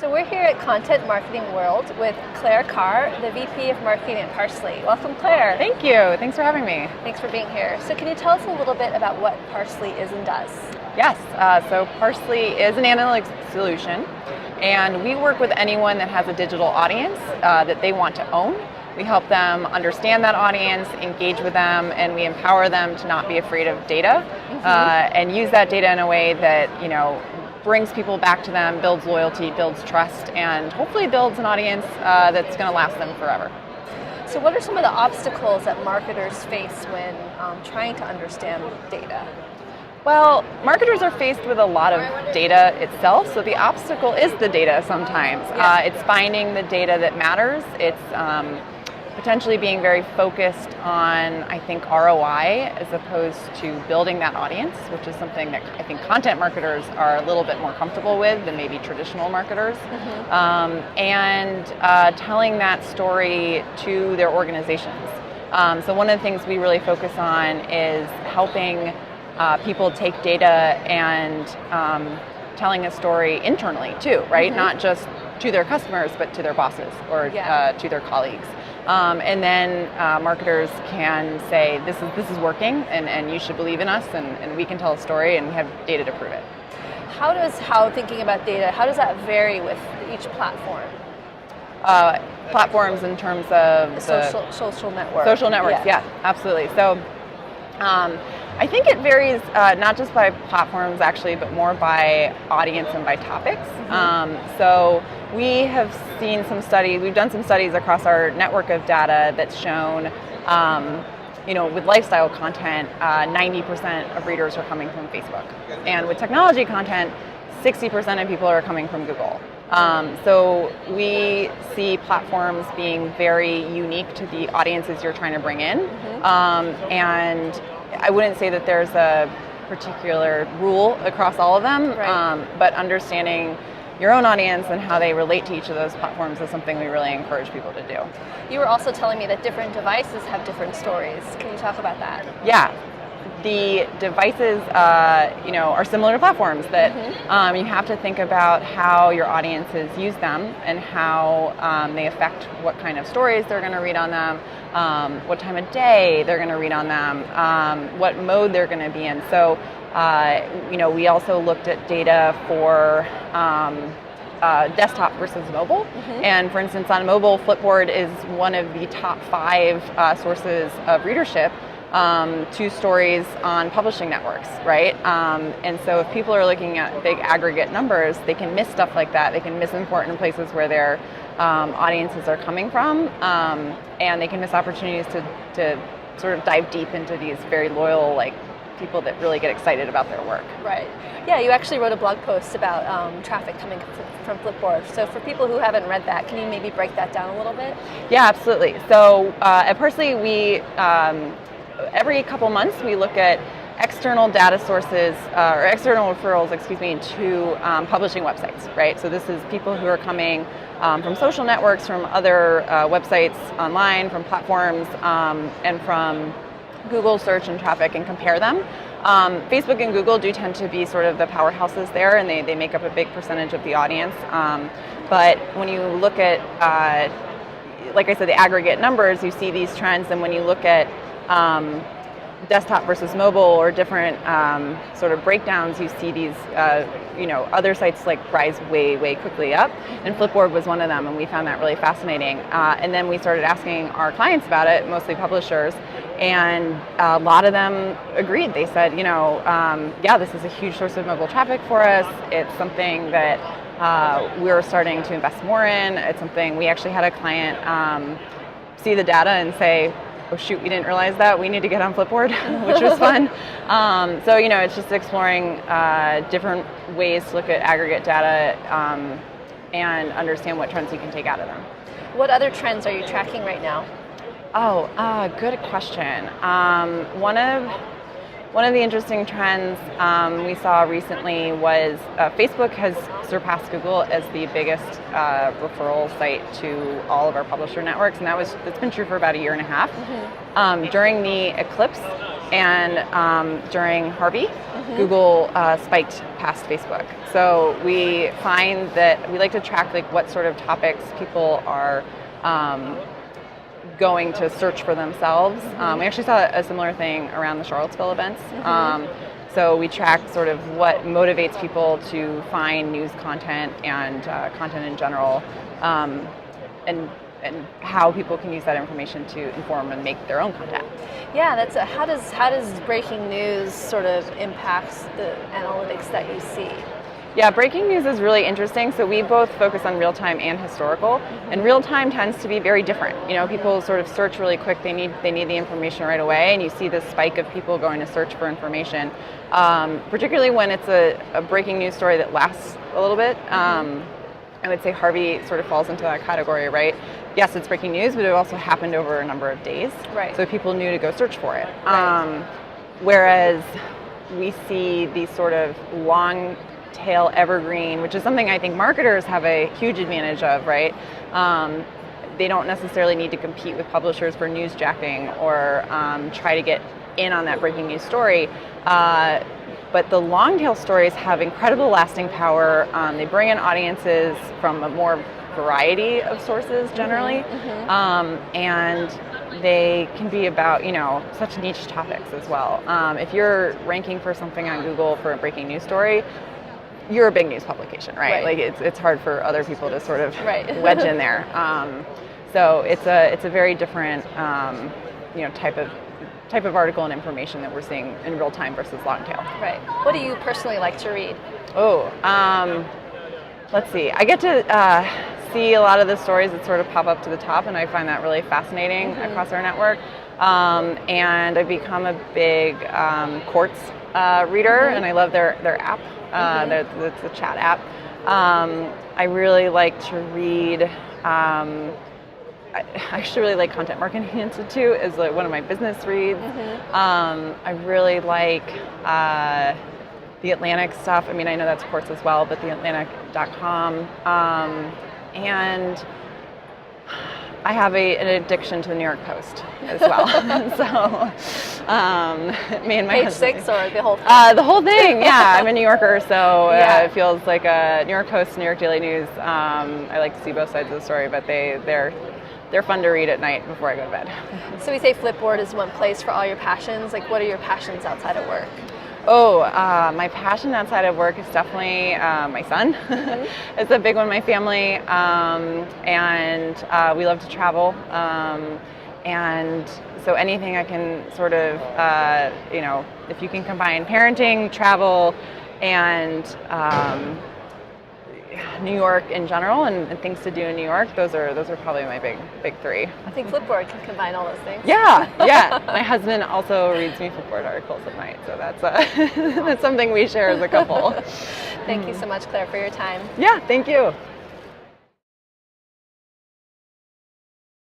So we're here at Content Marketing World with Clare Carr, the VP of Marketing at Parsley. Welcome, Clare. Thank you. Thanks for having me. Thanks for being here. So can you tell us a little bit about what Parsley is and does? Yes. So Parsley is an analytics solution, and we work with anyone that has a digital audience that they want to own. We help them understand that audience, engage with them, and we empower them to not be afraid of data and use that data in a way that, brings people back to them, builds loyalty, builds trust, and hopefully builds an audience that's going to last them forever. So what are some of the obstacles that marketers face when trying to understand data? Well, marketers are faced with a lot of data itself, so the obstacle is the data sometimes. Yeah. It's finding the data that matters. It's potentially being very focused on, I think, ROI as opposed to building that audience, which is something that I think content marketers are a little bit more comfortable with than maybe traditional marketers. And telling that story to their organizations. So one of the things we really focus on is helping people take data and telling a story internally too, right? Not just to their customers, but to their bosses or to their colleagues. And then marketers can say, this is working, and you should believe in us, and we can tell a story, and we have data to prove it. Thinking about data, how does that vary with each platform? Platforms in terms of social networks. Social networks, yeah, absolutely. So I think it varies not just by platforms actually, but more by audience and by topics. So we have seen some studies, we've done some studies across our network of data that's shown, with lifestyle content, 90% of readers are coming from Facebook. And with technology content, 60% of people are coming from Google. So we see platforms being very unique to the audiences you're trying to bring in. And I wouldn't say that there's a particular rule across all of them, but understanding your own audience and how they relate to each of those platforms is something we really encourage people to do. You were also telling me that different devices have different stories. Can you talk about that? Yeah. The devices, are similar to platforms that you have to think about how your audiences use them and how they affect what kind of stories they're going to read on them, what time of day they're going to read on them, what mode they're going to be in. So, we also looked at data for desktop versus mobile. And for instance, on mobile, Flipboard is one of the top 5 sources of readership to stories on publishing networks, right? And so if people are looking at big aggregate numbers, they can miss stuff like that. They can miss important places where their audiences are coming from, and they can miss opportunities to sort of dive deep into these very loyal, people that really get excited about their work. Right. Yeah, you actually wrote a blog post about traffic coming from Flipboard. So for people who haven't read that, can you maybe break that down a little bit? Yeah, absolutely. So at Parsley, we every couple months we look at external data sources or external referrals, to publishing websites, right? So this is people who are coming from social networks, from other websites online, from platforms, and from Google search and traffic, and compare them. Facebook and Google do tend to be sort of the powerhouses there, and they make up a big percentage of the audience. But when you look at, like I said, the aggregate numbers, you see these trends, and when you look at desktop versus mobile or different sort of breakdowns, you see these, other sites rise way quickly up, and Flipboard was one of them, and we found that really fascinating. And then we started asking our clients about it, mostly publishers, and a lot of them agreed. They said, this is a huge source of mobile traffic for us. It's something that we're starting to invest more in. It's something we actually had a client see the data and say, oh shoot, we didn't realize that. We need to get on Flipboard, which was fun. So, it's just exploring different ways to look at aggregate data and understand what trends you can take out of them. What other trends are you tracking right now? Good question. One of the interesting trends we saw recently was Facebook has surpassed Google as the biggest referral site to all of our publisher networks, and that's been true for about a year and a half. During the eclipse and during Harvey, Google spiked past Facebook. So we find that we like to track like what sort of topics people are going to search for themselves. We actually saw a similar thing around the Charlottesville events. So we track sort of what motivates people to find news content and content in general, and how people can use that information to inform and make their own content. Yeah, that's how does breaking news sort of impact the analytics that you see? Yeah, breaking news is really interesting. So we both focus on real time and historical, and real time tends to be very different. You know, people sort of search really quick. They need the information right away, and you see this spike of people going to search for information, particularly when it's a breaking news story that lasts a little bit. I would say Harvey sort of falls into that category, right? Yes, it's breaking news, but it also happened over a number of days. Right. So people knew to go search for it. Right. Whereas we see these sort of long tail evergreen, which is something I think marketers have a huge advantage of, right? They don't necessarily need to compete with publishers for newsjacking or try to get in on that breaking news story. But the long tail stories have incredible lasting power. They bring in audiences from a more variety of sources generally, and they can be about, you know, such niche topics as well. If you're ranking for something on Google for a breaking news story, you're a big news publication, right? Like it's hard for other people to sort of wedge in there. So it's a very different you know, type of article and information that we're seeing in real time versus long tail. Right. What do you personally like to read? Let's see. I get to see a lot of the stories that sort of pop up to the top, and I find that really fascinating across our network. And I've become a big courts reader, and I love their app. It's a chat app. I really like to read. I actually really like Content Marketing Institute as like one of my business reads. I really like the Atlantic stuff. I mean, I know that's courts as well, but theatlantic.com. And I have an addiction to the New York Post as well. So, me and my Page husband. 6 or the whole thing? The whole thing, yeah. I'm a New Yorker, so it feels like a New York Post, New York Daily News. I like to see both sides of the story, but they're fun to read at night before I go to bed. So we say Flipboard is one place for all your passions. Like, what are your passions outside of work? My passion outside of work is definitely my son. It's a big one in my family, and we love to travel. And so anything I can sort of, you know, if you can combine parenting, travel, and New York in general, and things to do in New York, those are probably my big three. I think Flipboard can combine all those things. Yeah. My husband also reads me Flipboard articles at night, so that's something we share as a couple. Thank you so much, Claire, for your time. Yeah, thank you.